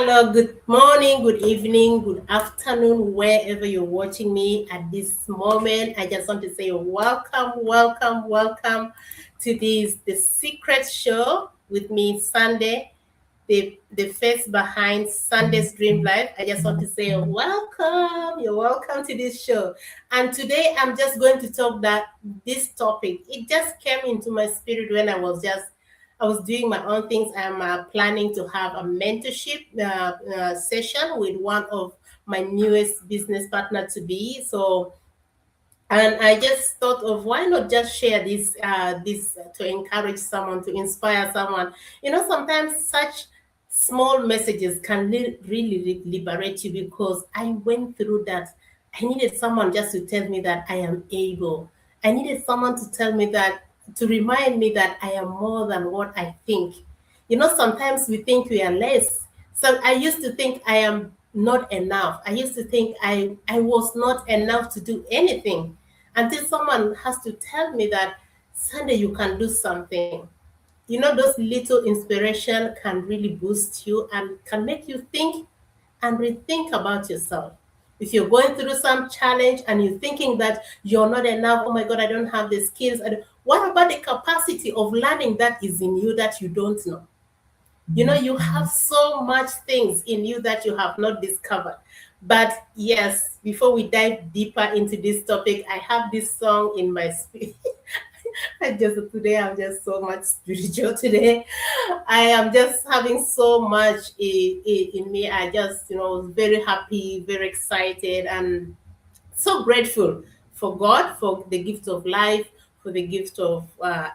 Hello, good morning, good evening, good afternoon, wherever you're watching me at this moment. I just want to say welcome to the Secret Show with me, Sunday, the face behind Sunday's Dream Life. I just want to say welcome. You're welcome to this show. And today I'm just going to talk that this topic. It just came into my spirit when I was doing my own things. I'm planning to have a mentorship session with one of my newest business partner to be. So, and I just thought of why not just share this to encourage someone, to inspire someone. Sometimes such small messages can really liberate you because I went through that. I needed someone just to tell me that I am able. I needed someone to tell me that, to remind me that I am more than what I think. Sometimes we think we are less. So I used to think I am not enough. I used to think I was not enough to do anything until someone has to tell me that Sunday you can do something. Those little inspiration can really boost you and can make you think and rethink about yourself. If you're going through some challenge and you're thinking that you're not enough, oh my God, I don't have the skills. What about the capacity of learning that is in you that you don't know? You have so much things in you that you have not discovered. But yes, before we dive deeper into this topic, I have this song in my spirit. I'm just so much spiritual today. I am just having so much in me. I just, was very happy, very excited, and so grateful for God, for the gift of life, for the gift of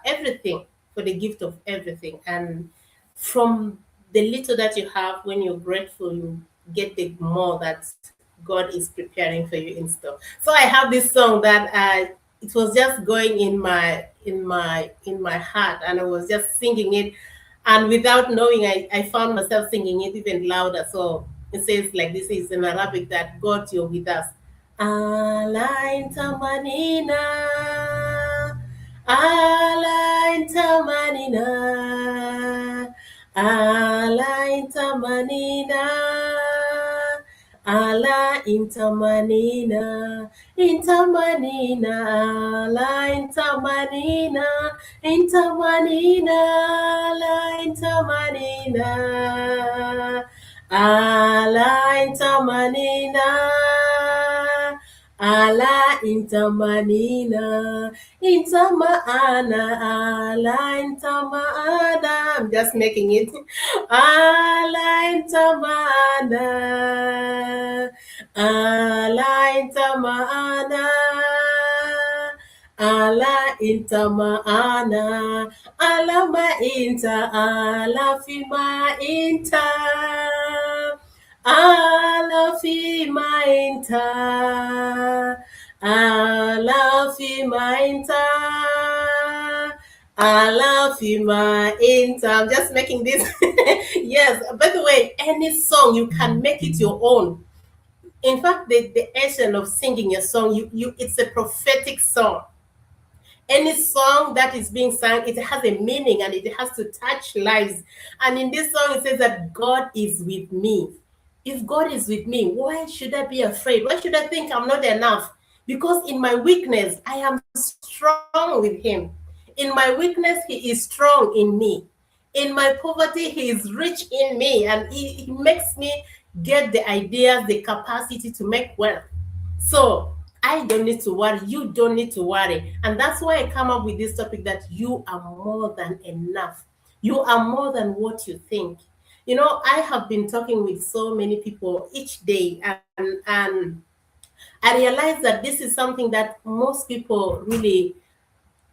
everything, for the gift of everything. And from the little that you have, when you're grateful, you get the more that God is preparing for you in store. So I have this song that it was just going in my heart, and I was just singing it, and without knowing, I found myself singing it even louder. So it says like this, is in Arabic, that God, you're with us. Alain tamanina, alain tamanina, alain tamanina, ala intamanina, intamanina, ala intamanina, intamanina, ala intamanina, ala intamanina, ala intamanina, intamaana, ala intamaana. I'm just making it. Ala intamaana, ala intamaana, ala intamaana, ala ma inta, ala fima inta. Ala fi mainta, ala fi mainta, ala fi mainta. I'm just making this. Yes, by the way, any song you can make it your own. In fact, the essence of singing a song, it's a prophetic song. Any song that is being sung, it has a meaning and it has to touch lives. And in this song, it says that God is with me. If God is with me, why should I be afraid? Why should I think I'm not enough? Because in my weakness, I am strong with Him. In my weakness, He is strong in me. In my poverty, He is rich in me, and He makes me get the ideas, the capacity to make wealth. So I don't need to worry. You don't need to worry. And that's why I come up with this topic, that you are more than enough. You are more than what you think. I have been talking with so many people each day, and I realize that this is something that most people really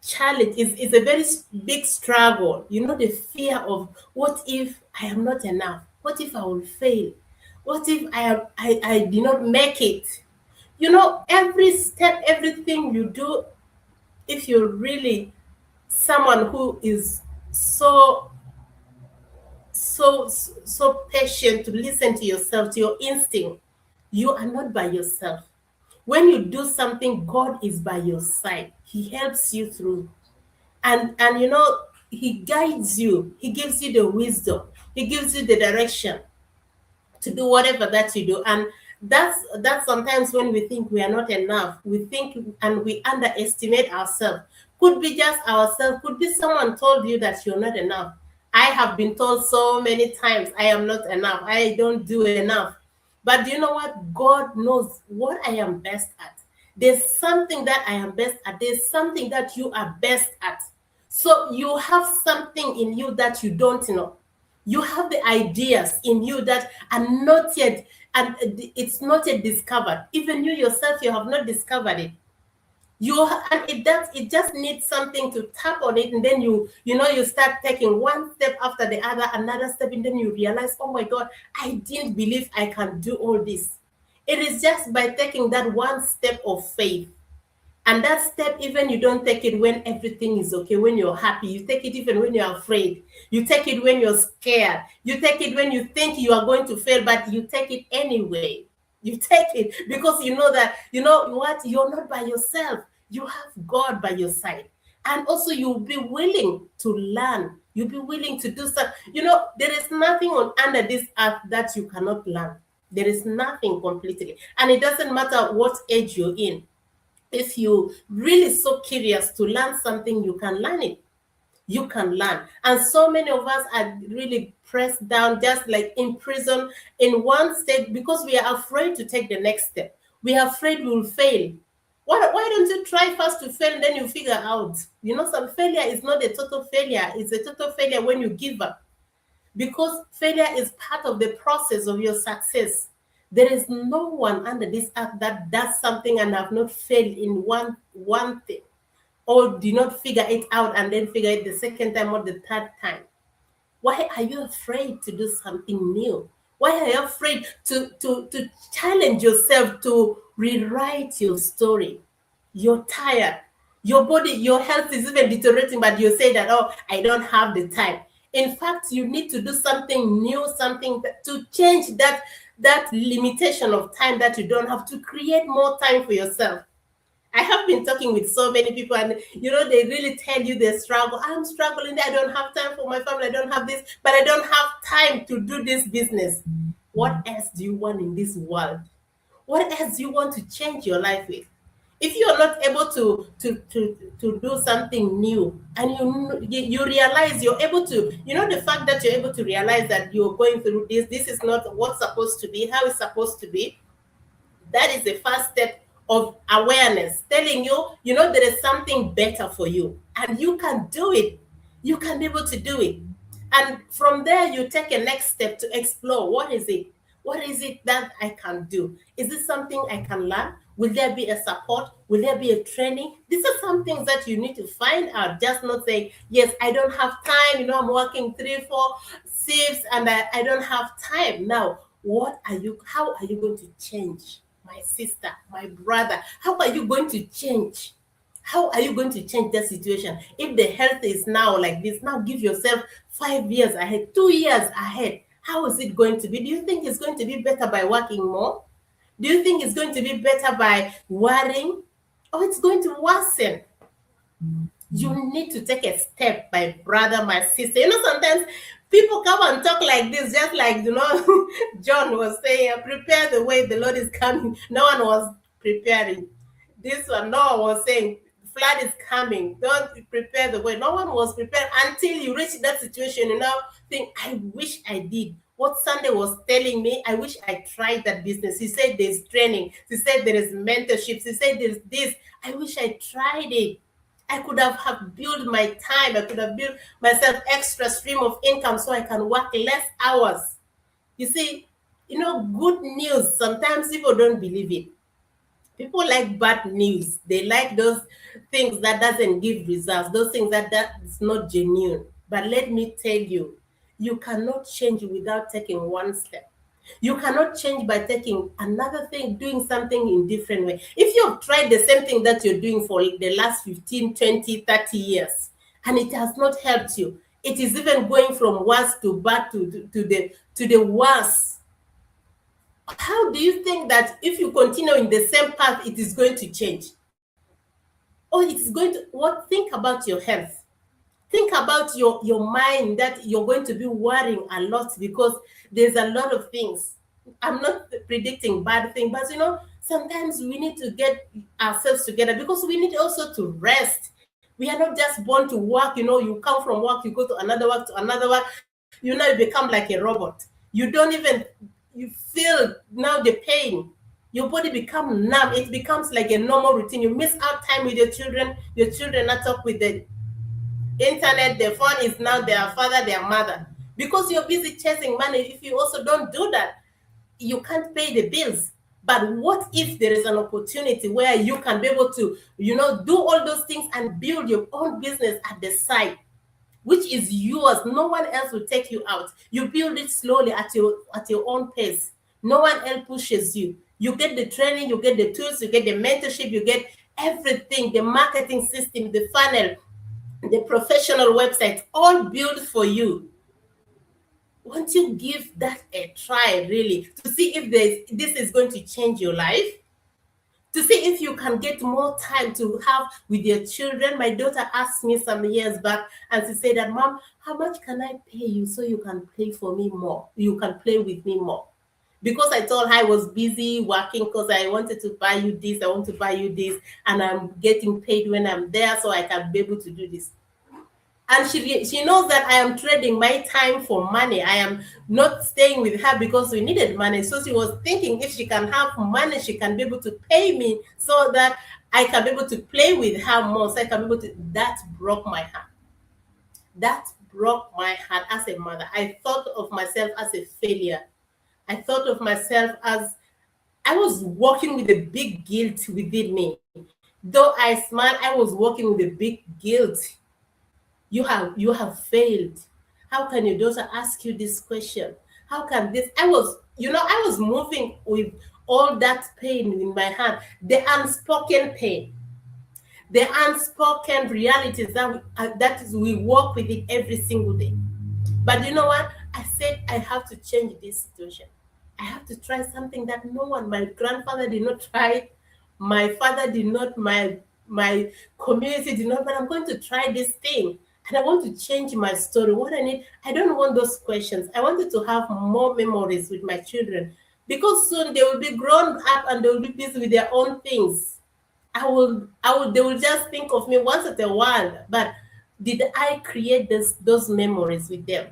challenge. Is a very big struggle. The fear of, what if I am not enough? What if I will fail? What if I did not make it? Every step, everything you do, if you're really someone who is so patient to listen to yourself, to your instinct, you are not by yourself. When you do something, God is by your side. He helps you through, and He guides you. He gives you the wisdom. He gives you the direction. to do whatever that you do. And that's sometimes when we think we are not enough, we think and we underestimate ourselves. Could be just ourselves, could be someone told you that you're not enough. I have been told so many times I am not enough, I don't do enough. But do you know what? God knows what I am best at. There's something that I am best at, there's something that you are best at. So you have something in you that you don't know. You have the ideas in you that are not yet, and it's not yet discovered. Even you yourself, you have not discovered it. And it just needs something to tap on it, and then you start taking one step after the other, another step, and then you realize, oh my God, I didn't believe I can do all this. It is just by taking that one step of faith. And that step, even you don't take it when everything is okay, when you're happy. You take it even when you're afraid. You take it when you're scared. You take it when you think you are going to fail, but you take it anyway. You take it because you know that, you know what, you're not by yourself. You have God by your side. And also you'll be willing to learn. You'll be willing to do something. There is nothing on under this earth that you cannot learn. There is nothing completely. And it doesn't matter what age you're in. If you really so curious to learn something, you can learn it. You can learn. And so many of us are really pressed down, just like in prison, in one state, because we are afraid to take the next step. We are afraid we will fail. Why don't you try first to fail, and then you figure out? Some failure is not a total failure. It's a total failure when you give up, because failure is part of the process of your success. There is no one under this earth that does something and have not failed in one thing, or do not figure it out and then figure it the second time or the third time. Why are you afraid to do something new? Why are you afraid to challenge yourself to rewrite your story? You're tired. Your body, your health is even deteriorating, but you say that, oh, I don't have the time. In fact, you need to do something new, something to change that limitation of time that you don't have, to create more time for yourself. I have been talking with so many people, and they really tell you they struggle. I'm struggling. I don't have time for my family. I don't have this, but I don't have time to do this business. What else do you want in this world? What else do you want to change your life with? If you are not able to do something new, and you realize you're able to, the fact that you're able to realize that you're going through this is not what's supposed to be, how it's supposed to be, that is the first step of awareness, telling you, there is something better for you, and you can do it. You can be able to do it. And from there, you take a next step to explore, what is it? What is it that I can do? Is this something I can learn? Will there be a support? Will there be a training? These are some things that you need to find out. Just not saying, yes, I don't have time. I'm working 3, 4 shifts and I don't have time. Now, how are you going to change? My sister, my brother, how are you going to change? How are you going to change that situation? If the health is now like this, now give yourself 5 years ahead, 2 years ahead. How is it going to be? Do you think it's going to be better by working more? Do you think it's going to be better by worrying? Or it's going to worsen? You need to take a step, my brother, my sister. Sometimes people come and talk like this, just like, John was saying, prepare the way, the Lord is coming. No one was preparing. This one, no one was saying, flood is coming. Don't prepare the way. No one was prepared until you reach that situation. You now think, I wish I did. What Sunday was telling me, I wish I tried that business. He said there's training. He said there is mentorships. He said there's this. I wish I tried it. I could have built my time. I could have built myself extra stream of income so I can work less hours. You see, good news, sometimes people don't believe it. People like bad news. They like those things that doesn't give results, those things that is not genuine. But let me tell you, you cannot change without taking one step. You cannot change by taking another thing, doing something in different way. If you've tried the same thing that you're doing for the last 15, 20, 30 years, and it has not helped you, it is even going from worse to bad to the worse. How do you think that if you continue in the same path, it is going to change? Or it is going to, think about your health. Think about your mind, that you're going to be worrying a lot because there's a lot of things. I'm not predicting bad thing, but sometimes we need to get ourselves together because we need also to rest. We are not just born to work. You come from work, you go to another work, to another work. You become like a robot. You don't even you feel now the pain. Your body become numb. It becomes like a normal routine. You miss out time with your children. Your children not talk with the internet. Their phone is now their father, their mother. Because you're busy chasing money. If you also don't do that, you can't pay the bills. But what if there is an opportunity where you can be able to, do all those things and build your own business at the side, which is yours? No one else will take you out. You build it slowly at your own pace. No one else pushes you. You get the training, you get the tools, you get the mentorship, you get everything, the marketing system, the funnel, the professional website, all built for you. Won't you give that a try, really, to see if this is going to change your life? To see if you can get more time to have with your children. My daughter asked me some years back, and she said that, Mom, how much can I pay you so you can play for me more? You can play with me more. Because I told her I was busy working because I wanted to buy you this, I want to buy you this, and I'm getting paid when I'm there so I can be able to do this. And she knows that I am trading my time for money. I am not staying with her because we needed money. So she was thinking if she can have money, she can be able to pay me so that I can be able to play with her more. So I can be able to. That broke my heart. That broke my heart as a mother. I thought of myself as a failure. I thought of myself as I was walking with a big guilt within me. Though I smiled, I was walking with a big guilt. You have failed. How can your daughter ask you this question? How can this? I was moving with all that pain in my heart, the unspoken pain, the unspoken realities that we walk with it every single day. But you know what? I said I have to change this situation. I have to try something that no one, my grandfather did not try, my father did not, my community did not, but I'm going to try this thing. And I want to change my story. What I need, I don't want those questions. I wanted to have more memories with my children because soon they will be grown up and they will be busy with their own things. They will just think of me once at a while. But did I create those memories with them?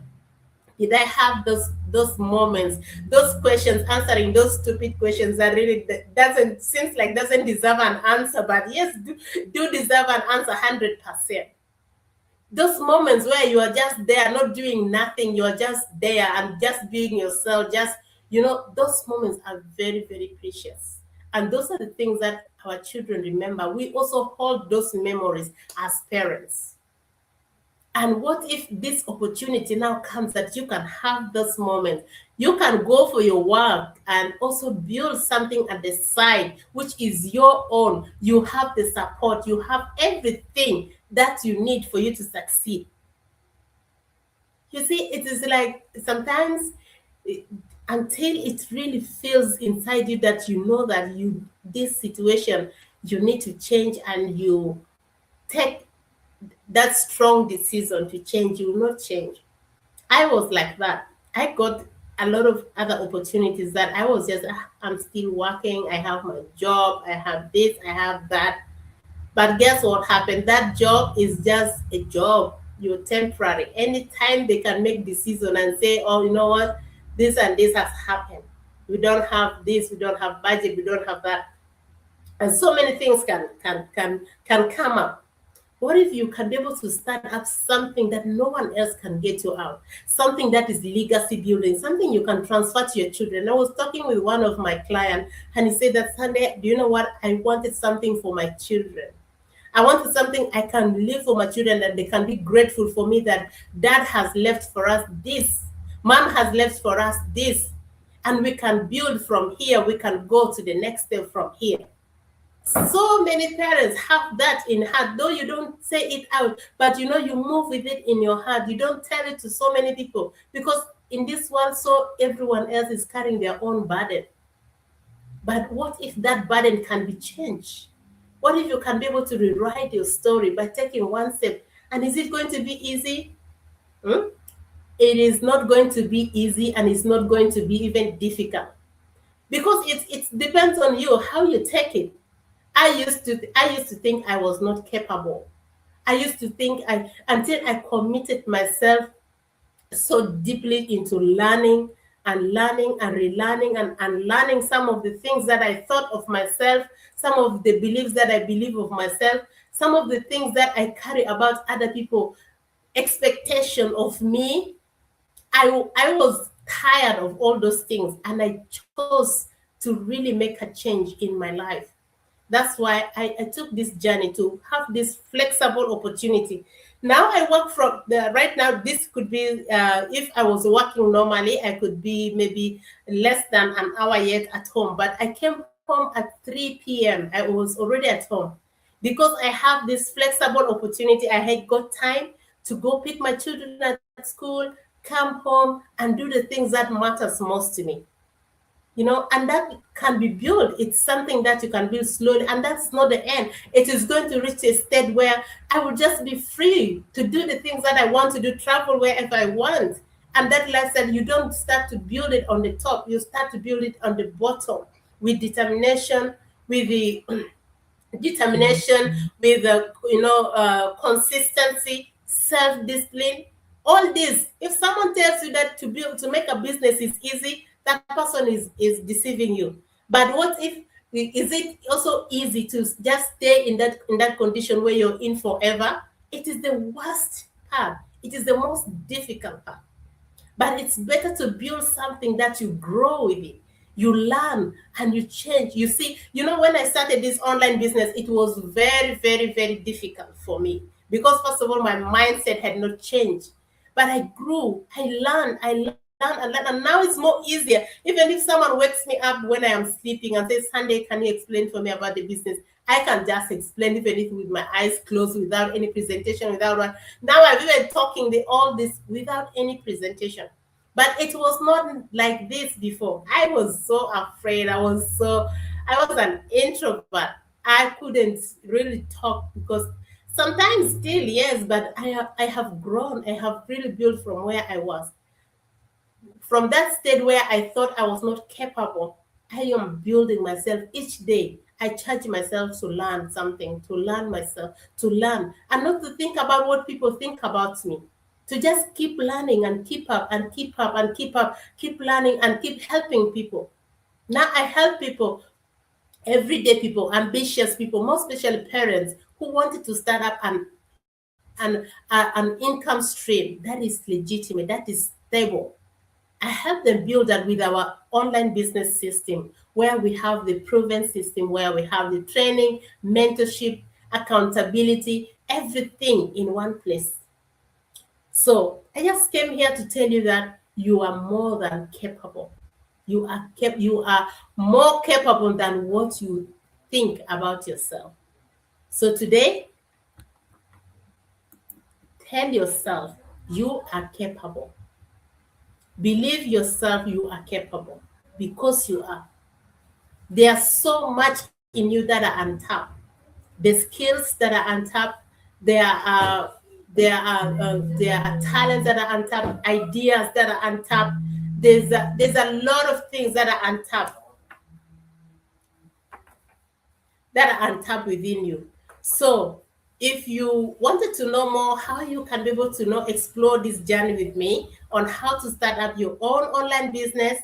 Did I have those moments, those questions, answering those stupid questions that really doesn't seems like doesn't deserve an answer, but yes, do deserve an answer 100%. Those moments where you are just there, not doing nothing, you are just there and just being yourself, those moments are very, very precious. And those are the things that our children remember. We also hold those memories as parents. And what if this opportunity now comes that you can have this moment? You can go for your work and also build something at the side, which is your own. You have the support, you have everything that you need for you to succeed. You see, it is like sometimes until it really feels inside you that you know that this situation you need to change, and you take that strong decision to change, you will not change. I was like that. I got a lot of other opportunities that I was just, I'm still working. I have my job. I have this. I have that. But guess what happened? That job is just a job. You're temporary. Anytime they can make decision and say, oh, you know what? This and this has happened. We don't have this. We don't have budget. We don't have that. And so many things can come up. What if you can be able to start up something that no one else can get you out? Something that is legacy building, something you can transfer to your children. I was talking with one of my clients, and he said that, Sunday, do you know what? I wanted something for my children. I wanted something I can leave for my children, that they can be grateful for me, that dad has left for us this, mom has left for us this, and we can build from here. We can go to the next step from here. So many parents have that in heart, though you don't say it out, but you move with it in your heart. You don't tell it to so many people because in this world, so everyone else is carrying their own burden. But what if that burden can be changed? What if you can be able to rewrite your story by taking one step? And is it going to be easy? It is not going to be easy, and it's not going to be even difficult. because it depends on you how you take it. I used to think I was not capable. I used to think I until I committed myself so deeply into learning and relearning and unlearning some of the things that I thought of myself, some of the beliefs that I believe of myself, some of the things that I carry about other people, expectation of me. I was tired of all those things, and I chose to really make a change in my life. That's why I took this journey to have this flexible opportunity. Now I work from the right now. This could be if I was working normally, I could be maybe less than an hour yet at home. But I came home at 3 p.m. I was already at home because I have this flexible opportunity. I had got time to go pick my children at school, come home, and do the things that matters most to me. And that can be built. It's something that you can build slowly, and that's not the end. It is going to reach a state where I will just be free to do the things that I want to do, travel wherever I want. And that lifestyle, you don't start to build it on the top, you start to build it on the bottom with determination, with the determination, with consistency, self-discipline. All this, if someone tells you that to make a business is easy, that person is deceiving you. But what if, is it also easy to just stay in that condition where you're in forever? It is the worst part. It is the most difficult part. But it's better to build something that you grow with it. You learn and you change. You see, when I started this online business, it was very, very, very difficult for me because, first of all, my mindset had not changed. But I grew, I learned, and learned, and now it's more easier. Even if someone wakes me up when I am sleeping and says, Sunday, can you explain for me about the business? I can just explain, even if with my eyes closed, without any presentation, without one. Now I've even talking all this without any presentation. But it was not like this before. I was so afraid. I was an introvert. I couldn't really talk because sometimes still, yes, but I have grown. I have really built from where I was. From that state where I thought I was not capable, I am building myself each day. I charge myself to learn something, to learn myself, to learn, and not to think about what people think about me. To just keep learning and keep up and keep up and keep up, keep learning and keep helping people. Now I help people, everyday people, ambitious people, most especially parents who wanted to start up an income stream that is legitimate, that is stable. I help them build that with our online business system, where we have the proven system, where we have the training, mentorship, accountability, everything in one place. So I just came here to tell you that you are more than capable. You are more capable than what you think about yourself. So today, tell yourself you are capable. Believe yourself you are capable because you are. There's so much in you that are untapped. The skills that are untapped, there are there are talents that are untapped, ideas that are untapped. There's a lot of things that are untapped within you. So if you wanted to know more how you can be able to explore this journey with me on how to start up your own online business,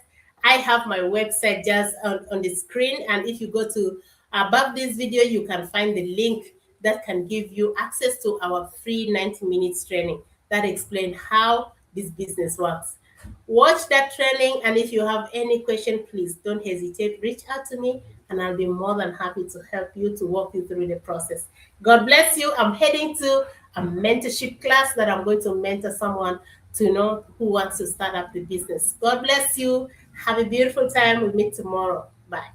I have my website just on the screen. And if you go to above this video, you can find the link that can give you access to our free 90 minutes training that explain how this business works. Watch that training, and if you have any question, please don't hesitate. Reach out to me, and I'll be more than happy to help you to walk you through the process. God bless you. I'm heading to a mentorship class that I'm going to mentor someone to know who wants to start up the business. God bless you. Have a beautiful time. We'll meet tomorrow. Bye.